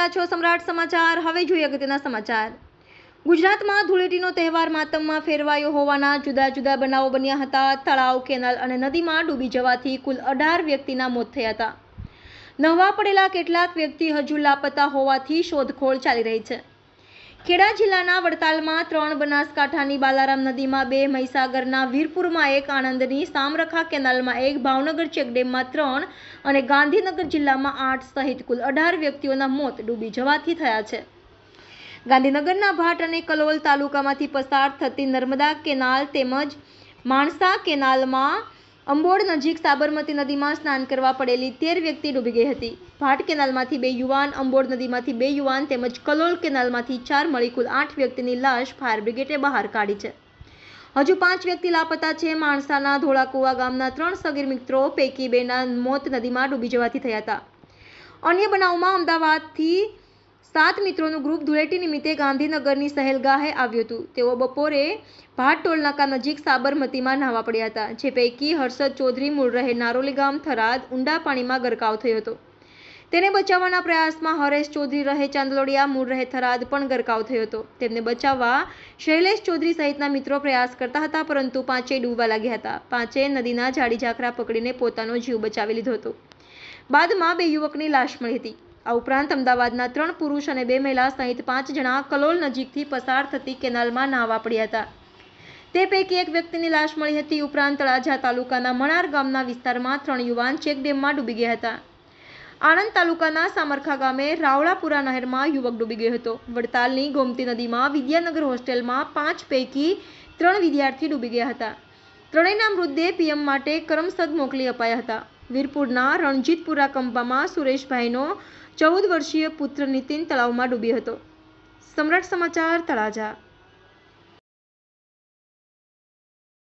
રહ્યા છો સમ્રાટ સમાચાર। હવે જોઈએ અગત્યના સમાચાર। ગુજરાતમાં ધૂળેટીનો તહેવાર માતમમાં ફેરવાયો હોવાના જુદા જુદા બનાવો બન્યા હતા। તળાવ, કેનાલ અને નદીમાં ડૂબી જવાથી કુલ 18 વ્યક્તિના મોત થયા હતા। નહાવા પડેલા કેટલાક વ્યક્તિ હજુ લાપતા હોવાથી શોધખોળ ચાલી રહી છે। ખેડા જિલ્લાના વડતાલમાં 3, બનાસકાંઠાની બાલારામ નદીમાં 2, મહીસાગરના વીરપુરમાં 1, આણંદની સામરખા કેનાલમાં 1, ભાવનગર ચેકડેમમાં 3 અને ગાંધીનગર જિલ્લામાં 8 સહિત કુલ 18 વ્યક્તિઓના મોત ડૂબી જવાથી થયા છે। ગાંધીનગરના ભાટ અને કલોલ તાલુકામાંથી પસાર થતી નર્મદા કેનાલ તેમજ માણસા કેનાલમાં અંબોડ નજીક સાબરમતી નદીમાં સ્નાન કરવા પડેલી 13 વ્યક્તિ ડૂબી ગઈ હતી। ભાટ કેનાલમાંથી 2 યુવાન, અંબોડ નદીમાંથી 2 યુવાન તેમજ કલોલ કેનાલમાંથી 4 મળી કુલ 8 વ્યક્તિની લાશ ફાયર બ્રિગેડે બહાર કાઢી છે। હજુ 5 વ્યક્તિ લાપતા છે। માણસાના ધોળાકુવા ગામના 3 સગીર મિત્રો પૈકી 2ના મોત નદીમાં ડૂબી જવાથી થયા હતા। અન્ય બનાવમાં અમદાવાદથી 7 મિત્રોનું ગ્રુપ ધૂળેટી નિમિત્તે ગાંધીનગરની સહેલગાહે આવ્યું હતું। તેઓ બપોરે ભાટ ટોલનાકા નજીક સાબરમતીમાં નહાવા પડ્યા હતા, જે પૈકી હર્ષદ ચૌધરી મૂળ રહે નારોલી ગામ, થરાદ, ઊંડા પાણીમાં ગરકાવ થયો હતો। તેને બચાવવાના પ્રયાસમાં હરેશ ચૌધરી રહે ચાંદલોડિયા, મૂળ રહે થરાદ પણ ગરકાવ થયો હતો। તેમને બચાવવા શૈલેષ ચૌધરી સહિતના મિત્રો પ્રયાસ કરતા હતા, પરંતુ 5 ડૂબવા લાગ્યા હતા। 5 નદીના જાડી ઝાખરા પકડીને પોતાનો જીવ બચાવી લીધો હતો। બાદમાં 2 યુવકની લાશ મળી હતી। આ ઉપરાંત અમદાવાદના 3 પુરુષ અને 2 મહિલા સહિત 5 જણા કલોલ નજીકથી પસાર થતી કેનાલમાં નહાવા પડ્યા હતા। તે પૈકી 1 વ્યક્તિની લાશ મળી હતી। ઉપરાંત તળાજા તાલુકાના મણાર ગામના વિસ્તારમાં 3 યુવાન ચેકડેમમાં ડૂબી ગયા હતા। આણંદ તાલુકાના સામરખા ગામે રાવળાપુરા નહેરમાં યુવક ડૂબી ગયો હતો। વડતાલની ગોમતી નદીમાં વિદ્યાનગર હોસ્ટેલમાં 5 પૈકી 3 વિદ્યાર્થી ડૂબી ગયા હતા। ત્રણેયના મૃતદેહ પીએમ માટે કરમસદ મોકલી અપાયા હતા। વીરપુરના રણજીતપુરા કંપામાં સુરેશભાઈનો 14 વર્ષીય પુત્ર નીતિન તળાવમાં ડૂબ્યો હતો। સમ્રાટ સમાચાર, તળાજા।